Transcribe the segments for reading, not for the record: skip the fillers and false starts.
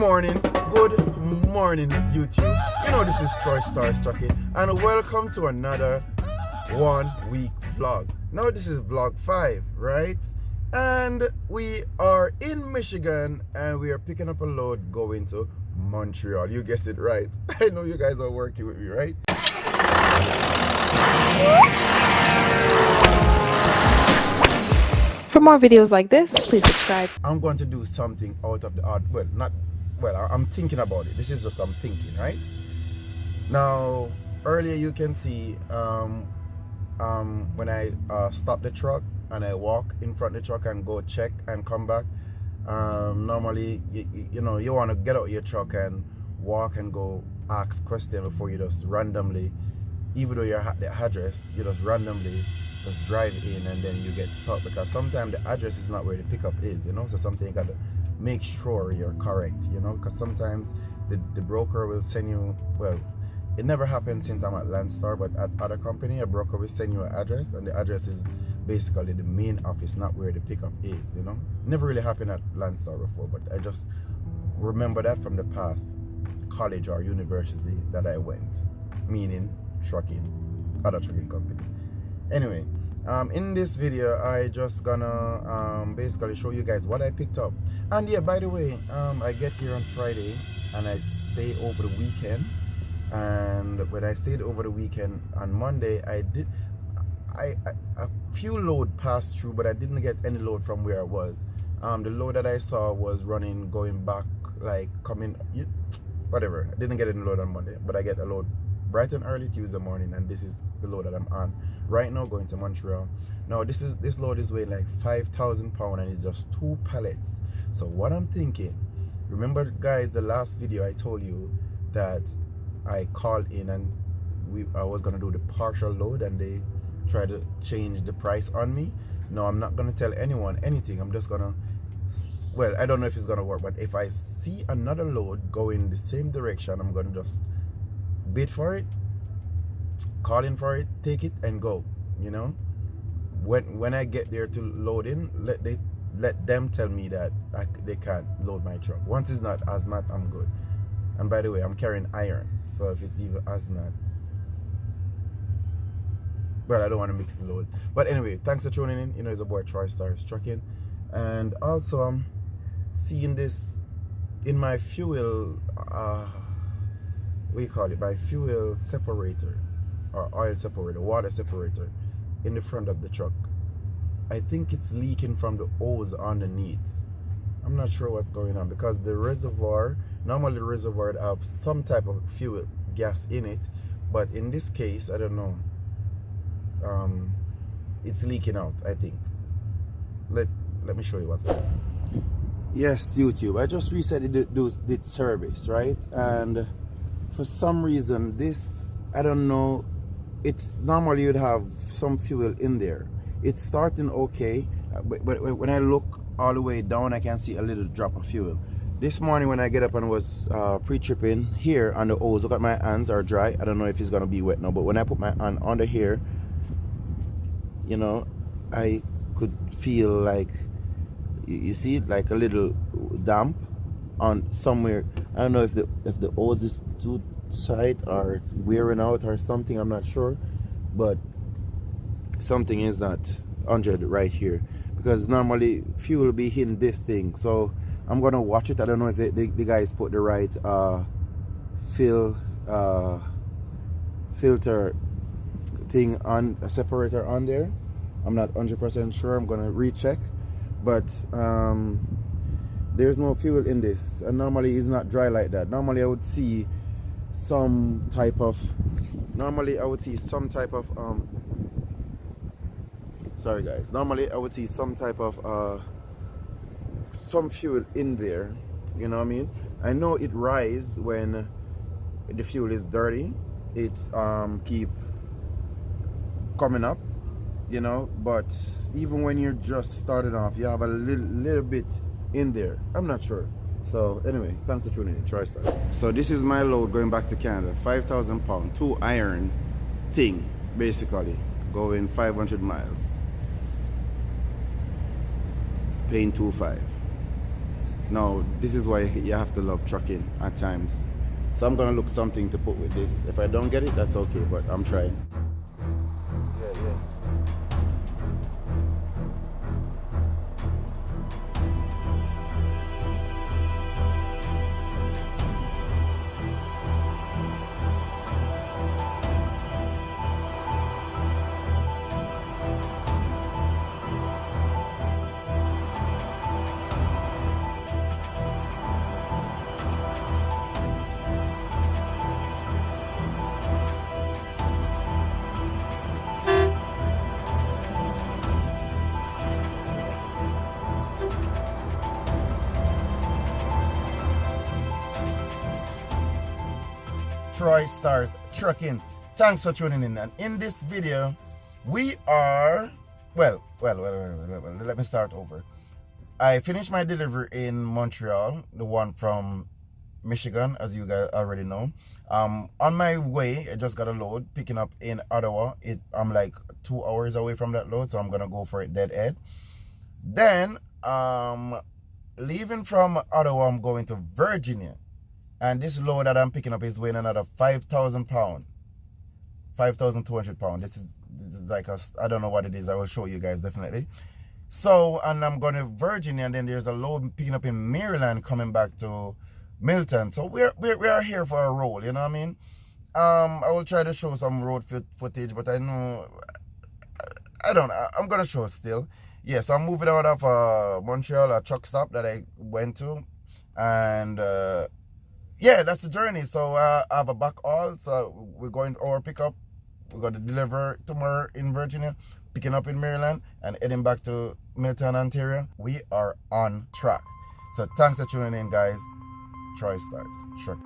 morning, YouTube. You know this is Troystarz trucking, and welcome to another 1 week vlog. Now this is vlog 5, right? And we are in Michigan, and we are picking up a load going to Montreal. You guessed it right. I know you guys are working with me, right? For more videos like this, please subscribe. I'm going to do something out of the odd. I'm thinking about it. This is just I'm thinking, right? Now, earlier you can see when I stop the truck and I walk in front of the truck and go check and come back. Normally, you know, you want to get out your truck and walk and go ask questions before you just randomly, even though you're at the address, you just randomly just drive in and then you get stuck, because sometimes the address is not where the pickup is, you know. So something you gotta make sure you're correct, you know, because sometimes the broker will send you, well, it never happened since I'm at Landstar, but at other company a broker will send you an address and the address is basically the main office, not where the pickup is, you know. Never really happened at Landstar before, but I just remember that from the past college or university that I went, meaning trucking, other trucking company. Anyway, in this video I just gonna basically show you guys what I picked up. And yeah, by the way, I get here on Friday and I stay over the weekend. And when I stayed over the weekend on Monday, a few load passed through, but I didn't get any load from where I was. The load that I saw was running, going back, like coming, whatever. I didn't get any load on Monday, but I get a load bright and early Tuesday morning, and this is the load that I'm on right now, going to Montreal. Now this load is weighing like 5,000 pounds and it's just 2 pallets. So what I'm thinking, remember guys, the last video I told you that I called in and I was gonna do the partial load and they tried to change the price on me. No, I'm not gonna tell anyone anything. I'm just gonna, well, I don't know if it's gonna work, but if I see another load going the same direction, I'm gonna just bid for it, call in for it, take it and go, you know. When I get there to load in, let them tell me that they can't load my truck. Once it's not hazmat, I'm good. And by the way, I'm carrying iron, so if it's even hazmat, well, I don't want to mix the loads. But anyway, thanks for tuning in. You know, it's a boy Troystarz trucking. And also I'm seeing this in my fuel, what do you call it, my fuel separator or oil separator, water separator in the front of the truck. I think it's leaking from the hose underneath. I'm not sure what's going on, because the reservoir, normally the reservoir have some type of fuel gas in it, but in this case, I don't know, it's leaking out, I think. Let me show you what's going on. Yes, YouTube, I just recently did service, right? And for some reason this, I don't know, it's normally you'd have some fuel in there. It's starting okay, but when I look all the way down, I can see a little drop of fuel. This morning when I get up and was pre-tripping here on the hose, look at my hands are dry. I don't know if it's gonna be wet now, but when I put my hand under here, you know, I could feel like, you see it, like a little damp on somewhere. I don't know if the hose is too tight or it's wearing out or something, I'm not sure, but something is not 100 right here, because normally fuel will be hitting this thing. So I'm gonna watch it. I don't know if the guys put the right filter thing on, a separator on there. I'm not 100% sure. I'm gonna recheck, but there's no fuel in this, and normally it's not dry like that. Normally I would see some type of, sorry guys, normally I would see some type of some fuel in there, you know what I mean. I know it rise when the fuel is dirty, it's keep coming up, you know, but even when you're just starting off, you have a little bit in there. I'm not sure. So anyway, thanks for tuning in. Troystarz. So this is my load going back to Canada, 5,000 pounds, 2 iron thing, basically going 500 miles, paying 2.5. Now, this is why you have to love trucking at times. So I'm gonna look something to put with this. If I don't get it, that's okay, but I'm trying. Yeah. Troystarz trucking. Thanks for tuning in. And in this video, we are well, let me start over. I finished my delivery in Montreal, the one from Michigan, as you guys already know. On my way, I just got a load picking up in Ottawa. I'm like 2 hours away from that load, so I'm gonna go for it dead end. Then leaving from Ottawa, I'm going to Virginia. And this load that I'm picking up is weighing another 5,000 pounds. 5,200 pounds. This is like I don't know what it is. I will show you guys definitely. So, and I'm going to Virginia, and then there's a load picking up in Maryland coming back to Milton. So we are here for a roll, you know what I mean? I will try to show some road footage, but I know I'm gonna show still. Yeah, so I'm moving out of Montreal, a truck stop that I went to, and yeah, that's the journey. So I have a back haul, so we're going to our pickup. We're going to deliver tomorrow in Virginia, picking up in Maryland, and heading back to Milton, Ontario. We are on track. So thanks for tuning in, guys. Troystarz truck.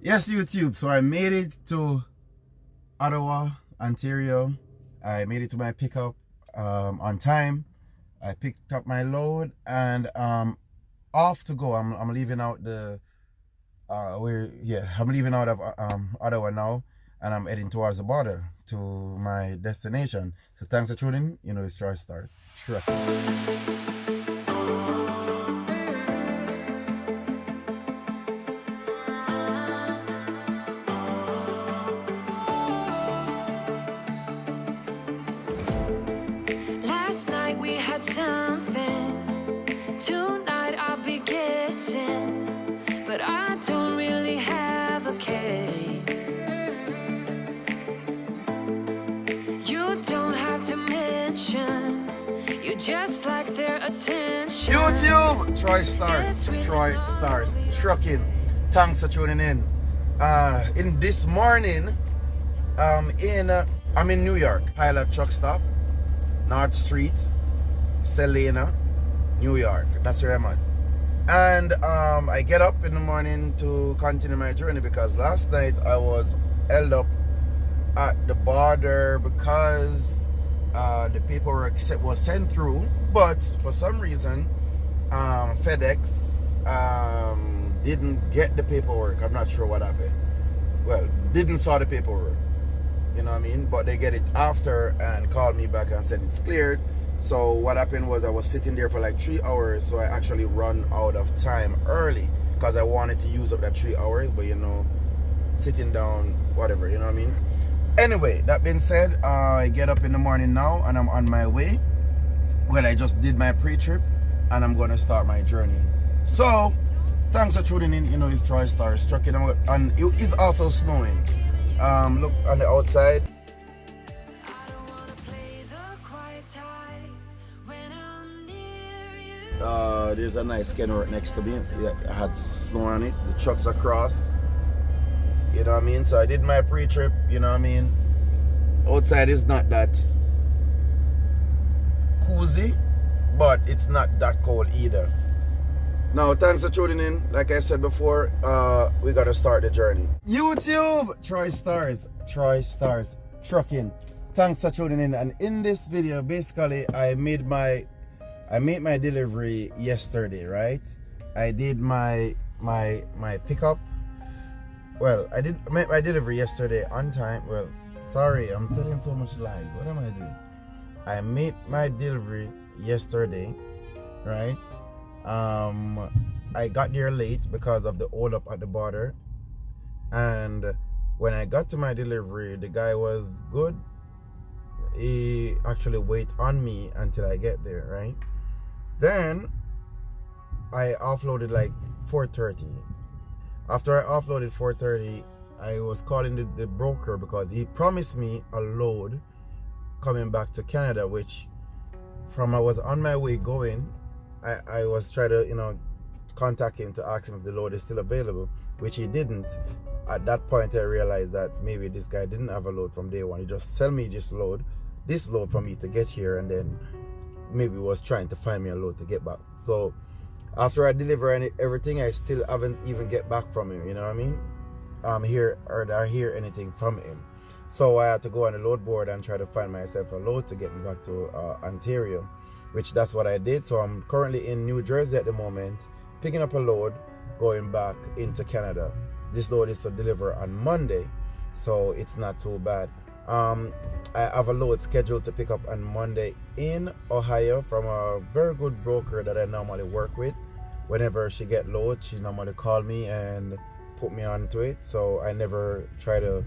Yes, YouTube. So I made it to Ottawa, Ontario. I made it to my pickup on time. I picked up my load and off to go. I'm leaving out I'm leaving out of Ottawa now, and I'm heading towards the border to my destination. So thanks for tuning in. You know, it's Troystarz truck. Last night we had something. Tonight I'll be guessing, but I don't really have a case. You don't have to mention, you just like their attention. YouTube, Troystarz trucking. Thanks for tuning in. In this morning, I'm in New York, Pilot Truck Stop, North Street, Selena, New York. That's where I'm at. And I get up in the morning to continue my journey because last night I was held up at the border because the paperwork was sent through, but for some reason FedEx didn't get the paperwork. I'm not sure what happened. Well, didn't saw the paperwork. You know what I mean? But they get it after and called me back and said it's cleared. So what happened was I was sitting there for like 3 hours, so I actually run out of time early because I wanted to use up that 3 hours, but you know, sitting down, whatever, you know what I mean? Anyway, that being said, I get up in the morning now and I'm on my way. Well, I just did my pre-trip and I'm going to start my journey. So, thanks for tuning in. You know, it's Troystarz trucking out and it is also snowing. Look on the outside. There's a nice scanner right next to me. Yeah, I had snow on it. The trucks across. You know what I mean? So I did my pre-trip. You know what I mean? Outside is not that cozy, but it's not that cold either. Now, thanks for tuning in. Like I said before, we gotta start the journey. YouTube, Troystarz trucking. Thanks for tuning in. And in this video, basically, I made my delivery yesterday, right? I did my pickup. Well, I did make my delivery yesterday on time. Well, sorry, I'm telling so much lies. What am I doing? I made my delivery yesterday, right? I got there late because of the hold up at the border, and when I got to my delivery, the guy was good. He actually waited on me until I get there, right? Then I offloaded like 4:30. After I offloaded 4:30, I was calling the broker because he promised me a load coming back to Canada, which from I was on my way going, I was trying to, you know, contact him to ask him if the load is still available, which he didn't. At that point, I realized that maybe this guy didn't have a load from day one. He just sell me this load for me to get here, and then maybe was trying to find me a load to get back. So after I deliver everything, I still haven't even get back from him. You know what I mean? I hear anything from him. So I had to go on the load board and try to find myself a load to get me back to Ontario, which that's what I did. So I'm currently in New Jersey at the moment, picking up a load, going back into Canada. This load is to deliver on Monday, so it's not too bad. I have a load scheduled to pick up on Monday in Ohio from a very good broker that I normally work with. Whenever she get load, she normally call me and put me onto it. So I never try to,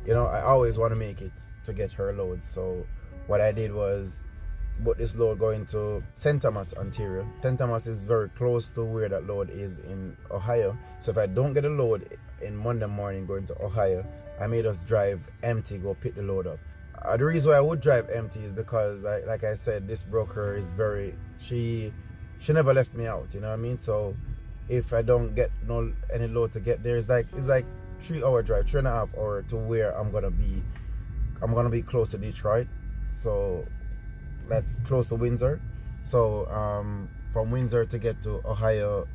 you know, I always want to make it to get her load. So what I did was put this load going to St. Thomas, Ontario. St. Thomas is very close to where that load is in Ohio. So if I don't get a load in Monday morning going to Ohio, I may just drive empty, go pick the load up. The reason why I would drive empty is because, like I said, this broker is very, she never left me out, you know what I mean? So if I don't get any load to get there, it's like 3 hour drive, 3.5 hour to where I'm gonna be. I'm gonna be close to Detroit, so that's close to Windsor. So from Windsor to get to Ohio,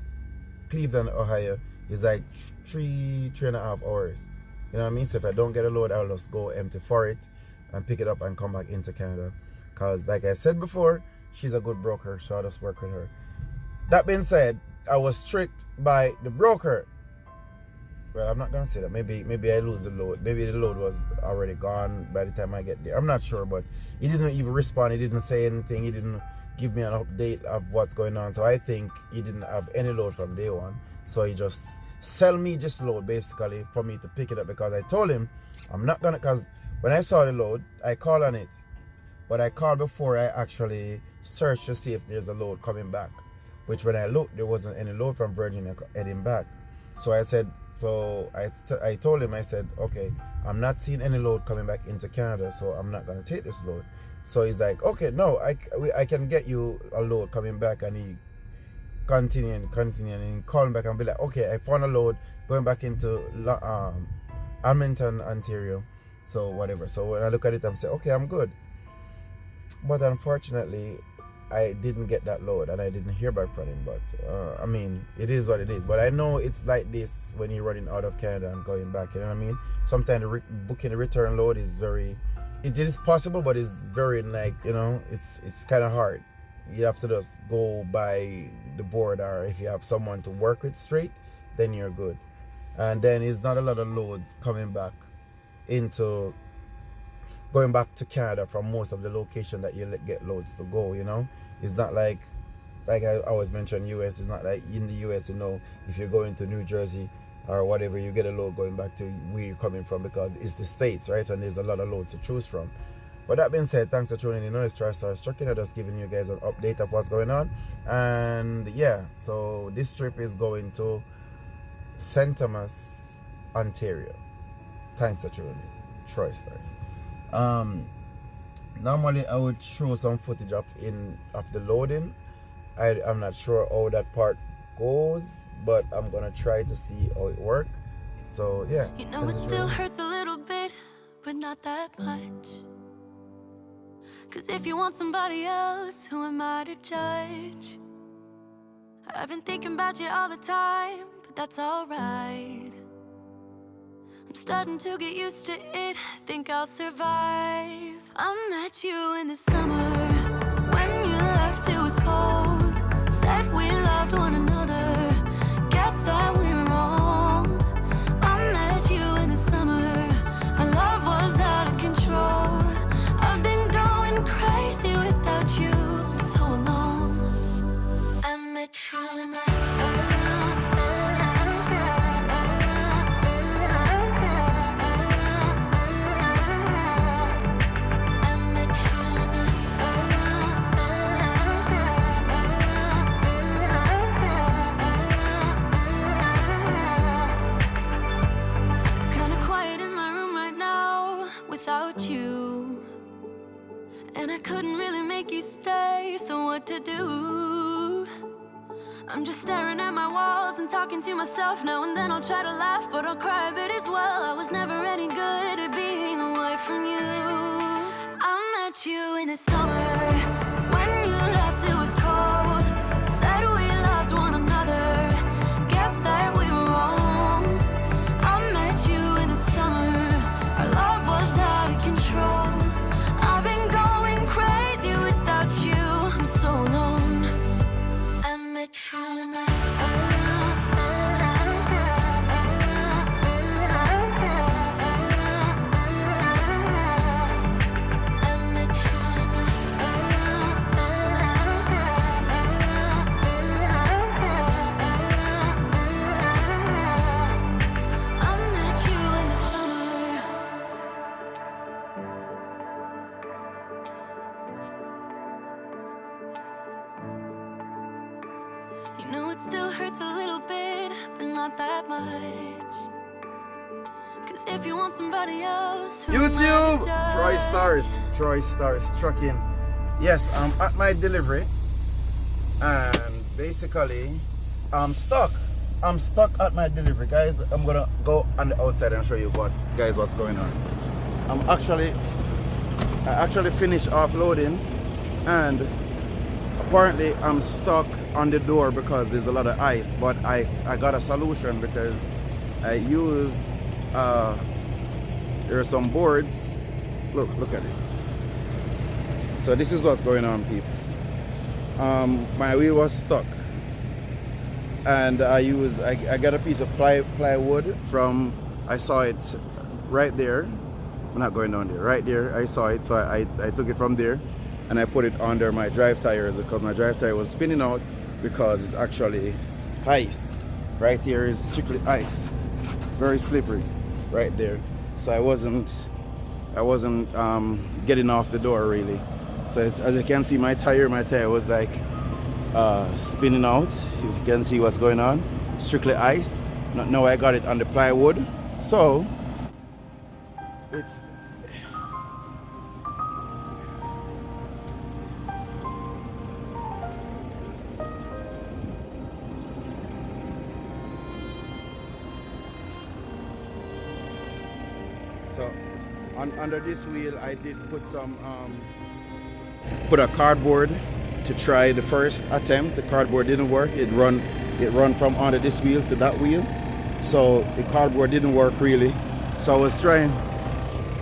Cleveland, Ohio, is like 3.5 hours. You know what I mean? So if I don't get a load, I'll just go empty for it and pick it up and come back into Canada. Because like I said before, she's a good broker, so I'll just work with her. That being said, I was tricked by the broker. Well, I'm not gonna say that. Maybe I lose the load. Maybe the load was already gone by the time I get there. I'm not sure, but he didn't even respond. He didn't say anything. He didn't give me an update of what's going on. So I think he didn't have any load from day one. So he just sell me this load basically for me to pick it up, because I told him I'm not gonna, because when I saw the load, I called on it. But I called before I actually searched to see if there's a load coming back. Which when I looked, there wasn't any load from Virginia heading back. So I said, I told him, I said, okay, I'm not seeing any load coming back into Canada, so I'm not going to take this load. So he's like, okay, no, I can get you a load coming back. And he continued and called me back and be like, okay, I found a load going back into Edmonton, Ontario. So whatever. So when I look at it, I'm saying, okay, I'm good. But unfortunately, I didn't get that load and I didn't hear back from him. But I mean, it is what it is. But I know it's like this when you're running out of Canada and going back, you know what I mean? Sometimes booking a return load is it is possible, but it's very, like, you know, it's kind of hard. you have to just go by the board, or if you have someone to work with straight, then you're good. And then it's not a lot of loads going back to Canada from most of the location that you get loads to go, you know. It's not like I always mention US, it's not like in the US, you know, if you're going to New Jersey or whatever, you get a load going back to where you're coming from, because it's the States, right? And there's a lot of loads to choose from. But that being said, thanks for tuning in. It's Troystarz Trucking. I'm just giving you guys an update of what's going on. And yeah, so this trip is going to St. Thomas, Ontario. Thanks for tuning in. Troystarz. Normally I would show some footage of the loading. I'm not sure how that part goes, but I'm gonna try to see how it works. So yeah. You know, it still hurts a little bit, but not that much. Cause if you want somebody else, who am I to judge? I've been thinking about you all the time, but that's alright. I'm starting to get used to it, think I'll survive. I met you in the summer, when you left it was cold. Said we loved one another, guess that we were wrong. I met you in the summer, our love was out of control. I've been going crazy without you, I'm so alone. I met you in the to do. I'm just staring at my walls and talking to myself now and then. I'll try to laugh, but I'll cry a bit as well. I was never any good at being away from you. I met you in the summer, when you left it was cold. Said we loved one another, guess that we were wrong. I met you in the summer, our love was out of control. I've been going crazy without you, so alone. I met you in the somebody else. YouTube, Troystarz Trucking. Yes, I'm at my delivery, and basically I'm stuck at my delivery, guys. I'm gonna go on the outside and show you what's going on. I actually finished offloading, and apparently I'm stuck on the door because there's a lot of ice, but I got a solution, because I use there are some boards. Look at it. So this is what's going on, peeps. My wheel was stuck, and I got a piece of plywood from, I saw it right there. I'm not going down there. Right there, I saw it, so I took it from there, and I put it under my drive tires, because my drive tire was spinning out because it's actually ice. Right here is strictly ice, very slippery, right there. So I wasn't getting off the door really. So as you can see, my tire was like spinning out. If you can see what's going on, strictly ice. Now I got it on the plywood, so it's so under this wheel I did put some put a cardboard to try the first attempt. The cardboard didn't work. It run from under this wheel to that wheel, so the cardboard didn't work really. So I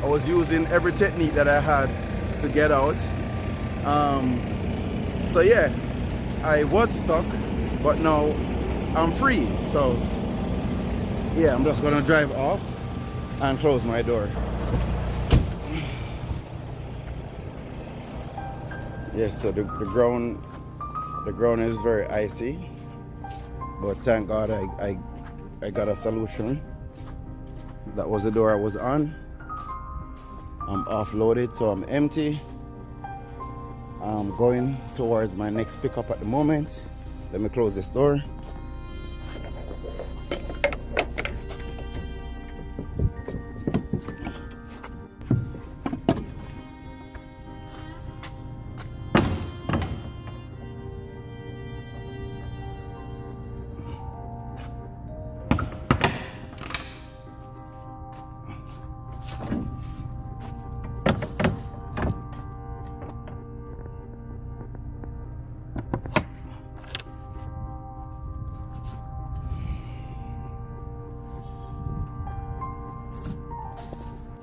was using every technique that I had to get out. So yeah, I was stuck, but now I'm free. So yeah, I'm just gonna drive off and close my door. Yes, so the ground is very icy, but thank God I got a solution. That was the door I was on. I'm offloaded, so I'm empty. I'm going towards my next pickup at the moment. Let me close this door.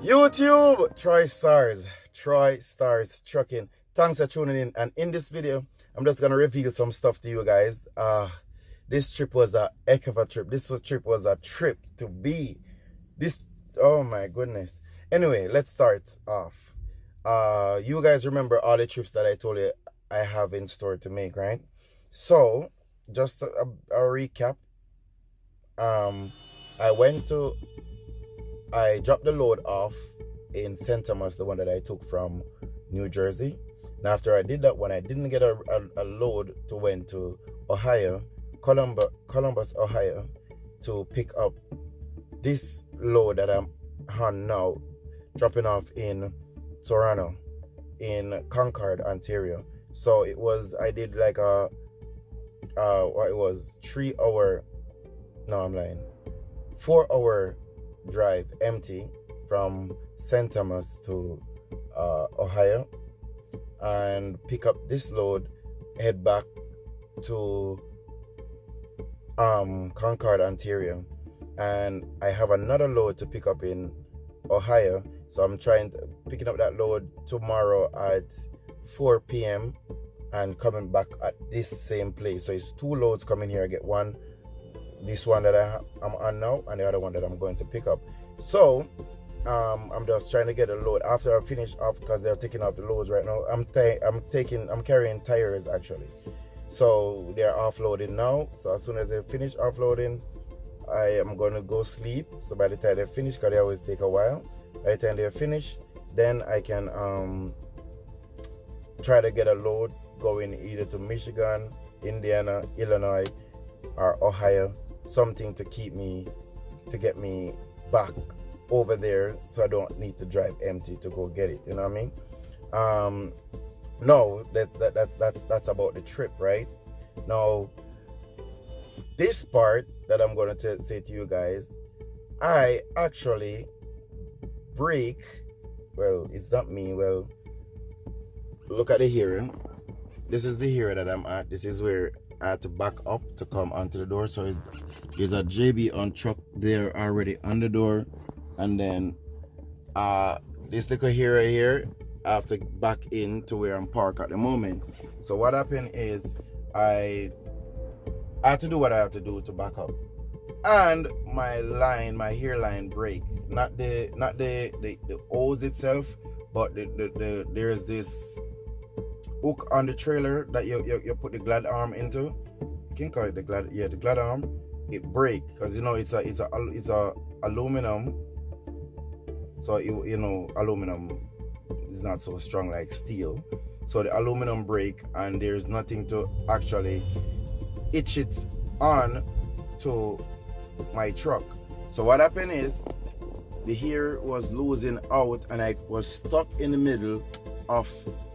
YouTube, Troystarz trucking. Thanks for tuning in. And in this video, I'm just gonna reveal some stuff to you guys. This trip was a heck of a trip. Trip was a trip to be. Oh my goodness. Anyway, let's start off. You guys remember all the trips that I told you I have in store to make, right? So, just a recap. I dropped the load off in St. Thomas, the one that I took from New Jersey. Now, after I did that one, I didn't get a load to went to Ohio, Columbus, Ohio, to pick up this load that I'm on now, dropping off in Toronto, in Concord, Ontario. So I did like a 4-hour drive empty from St. Thomas to Ohio, and pick up this load, head back to Concord, Ontario, and I have another load to pick up in Ohio. So I'm picking up that load tomorrow at 4 p.m. and coming back at this same place. So it's 2 loads coming here. I get one, this one that I'm on now, and the other one that I'm going to pick up. So I'm just trying to get a load after I finish off, because they're taking off the loads right now. I'm carrying tires actually, so they're offloading now. So as soon as they finish offloading, I am going to go sleep. So by the time they finish, because they always take a while, by the time they're finished, then I can try to get a load going either to Michigan, Indiana, Illinois, or Ohio, something to get me back over there, so I don't need to drive empty to go get it. You know what I mean? No, that's about the trip, right? Now, this part that I'm going to say to you guys, I actually brake. Well, it's not me. Well, look at the here. This is the here that I'm at. This is where I had to back up to come onto the door. So there's a JB on truck there already on the door, and then this little here I have to back in to where I'm parked at the moment. So what happened is I had to do what I have to do to back up, and my hair line break. Not the hose itself, but there's this hook on the trailer that you put the glad arm into. You can call it the glad arm. It break because it's a aluminum. So aluminum is not so strong like steel. So the aluminum break, and there's nothing to actually hitch it on to my truck. So what happened is the hair was losing out, and I was stuck in the middle of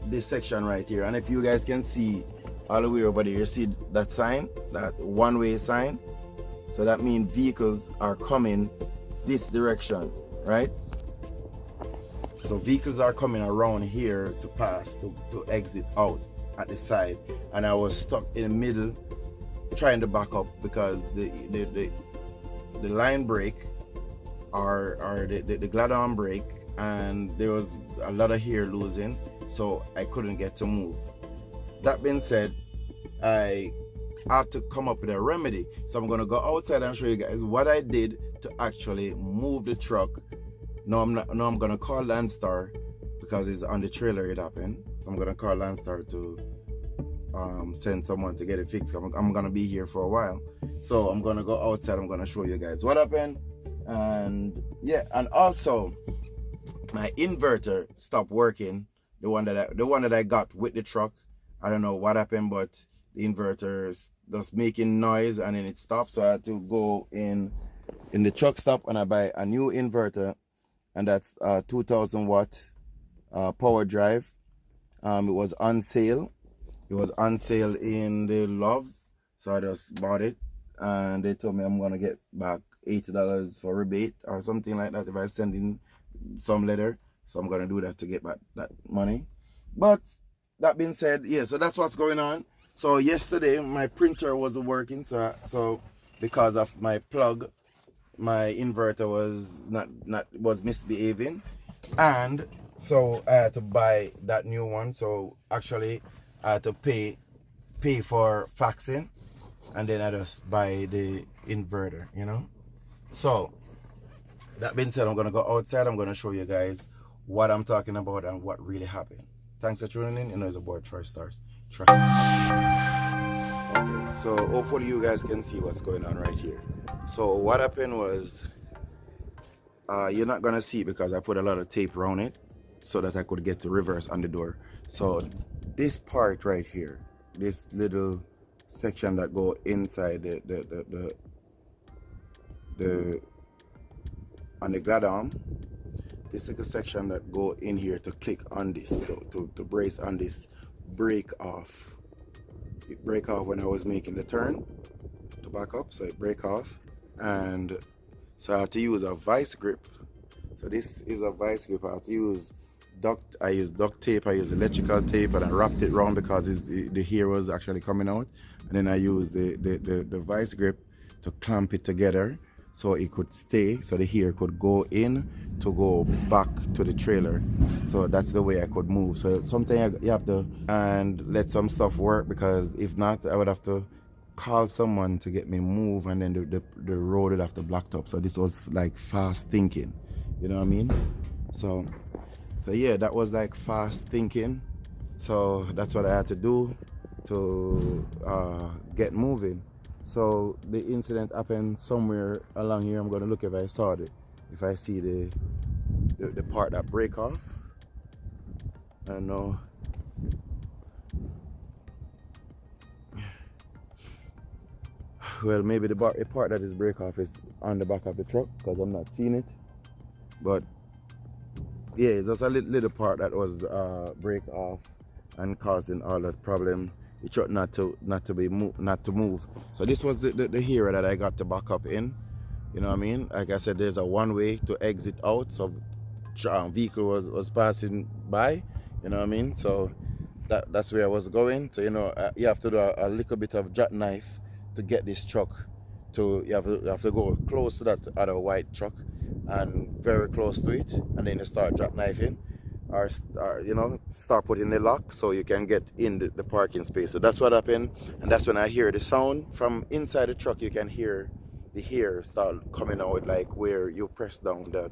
this section right here. And if you guys can see all the way over there, you see that sign, that one-way sign. So that means vehicles are coming this direction, right? So vehicles are coming around here to pass, to exit out at the side, and I was stuck in the middle trying to back up because the line brake or the glad arm brake, and there was a lot of hair losing, so I couldn't get to move. that being said, I had to come up with a remedy. So I'm gonna go outside and show you guys what I did to actually move the truck. No, I'm gonna call Landstar because it's on the trailer it happened. So I'm gonna call Landstar to send someone to get it fixed. I'm gonna be here for a while. So I'm gonna go outside, I'm gonna show you guys what happened. And yeah, and also my inverter stopped working. The one that I got with the truck. I don't know what happened, but the inverter is just making noise and then it stopped. So I had to go in the truck stop and I buy a new inverter, and that's 2000 watt power drive. It was on sale. It was on sale in the Loves, so I just bought it, and they told me I'm gonna get back $80 for rebate or something like that if I send in some letter. So I'm gonna do that to get back that money. But that being said, yeah, so that's what's going on. So yesterday my printer wasn't working, so because of my plug, my inverter was misbehaving, and so I had to buy that new one. So actually I had to pay for faxing, and then I just buy the inverter, you know. So that being said, I'm gonna go outside. I'm gonna show you guys what I'm talking about and what really happened. Thanks for tuning in. You know, it's about Troystarz. Okay, so hopefully you guys can see what's going on right here. So what happened was, you're not gonna see it because I put a lot of tape around it so that I could get the reverse on the door. So this part right here, this little section that go inside the on the glad arm, this little section that go in here to click on this to brace on this, break off. It break off when I was making the turn to back up, so it break off, and so I had to use a vice grip. So this is a vice grip. I had to use I use duct tape, I use electrical tape, and I wrapped it around because the hair was actually coming out. And then I used the vice grip to clamp it together so it could stay, so the hair could go in to go back to the trailer. So that's the way I could move. So sometimes you have to and let some stuff work, because if not, I would have to call someone to get me move, and then the road would have to blocked up. So this was like fast thinking, you know what I mean? So yeah, that was like fast thinking. So that's what I had to do to get moving. So the incident happened somewhere along here. I'm gonna look if I saw it, if I see the part that break off. I don't know. Well, maybe the part that is break off is on the back of the truck, because I'm not seeing it. But yeah, it's just a little part that was break off and causing all that problem. The truck not to move. So this was the area that I got to back up in. You know what I mean? Like I said, there's a one way to exit out. So vehicle was passing by. You know what I mean? So that's where I was going. So you know, you have to do a little bit of jackknife to get this truck to. You have to go close to that other white truck, and very close to it, and then you start jackknifing, or you know, start putting the lock so you can get in the parking space. So that's what happened, and that's when I hear the sound from inside the truck. You can hear the hair start coming out, like where you press down that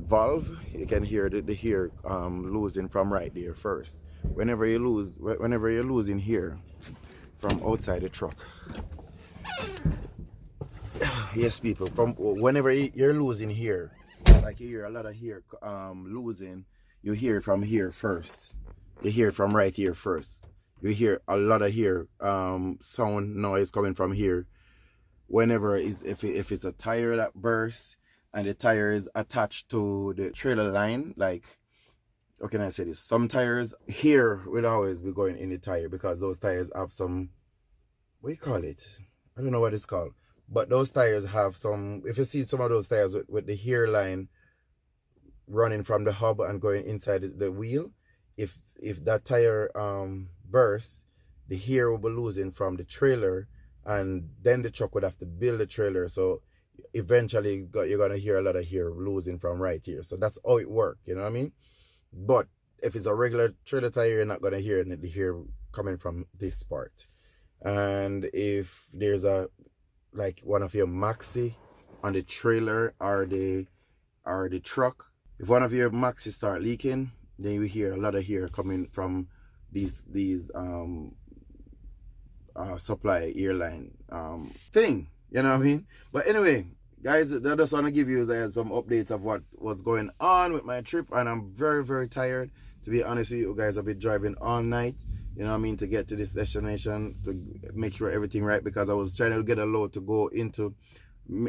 valve. You can hear the hair losing from right there first. Whenever you're losing hair from outside the truck. Yes, people, from whenever you're losing hair, like you hear a lot of hair losing, you hear it from here first. You hear it from right here first. You hear a lot of hair sound noise coming from here. Whenever if it's a tire that bursts and the tire is attached to the trailer line, like, how can I say this? Some tires here would always be going in the tire, because those tires have some, what do you call it? I don't know what it's called. But those tires have some, if you see some of those tires with the hair line running from the hub and going inside the wheel, if that tire bursts, the hair will be losing from the trailer, and then the truck would have to build the trailer. So eventually you're going to hear a lot of hair losing from right here. So that's how it works, you know what I mean? But if it's a regular trailer tire, you're not gonna hear it here coming from this part. And if there's a like one of your maxi on the trailer or the truck, if one of your maxi start leaking, then you hear a lot of hair coming from these supply airline thing, you know what I mean? But anyway, guys, I just want to give you some updates of what was going on with my trip, and I'm very, very tired. To be honest with you guys, I've been driving all night, you know what I mean, to get to this destination, to make sure everything right, because I was trying to get a load to go into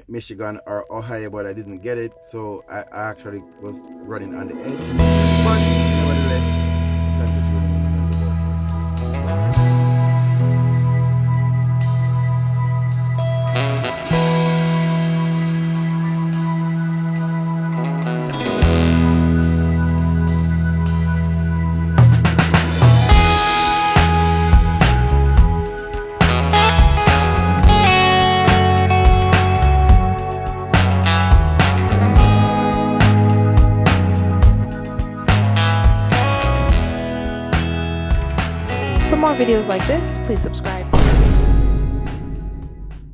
Michigan or Ohio, but I didn't get it, so I actually was running on the edge. But nevertheless, that's the truth. For more videos like this, please subscribe.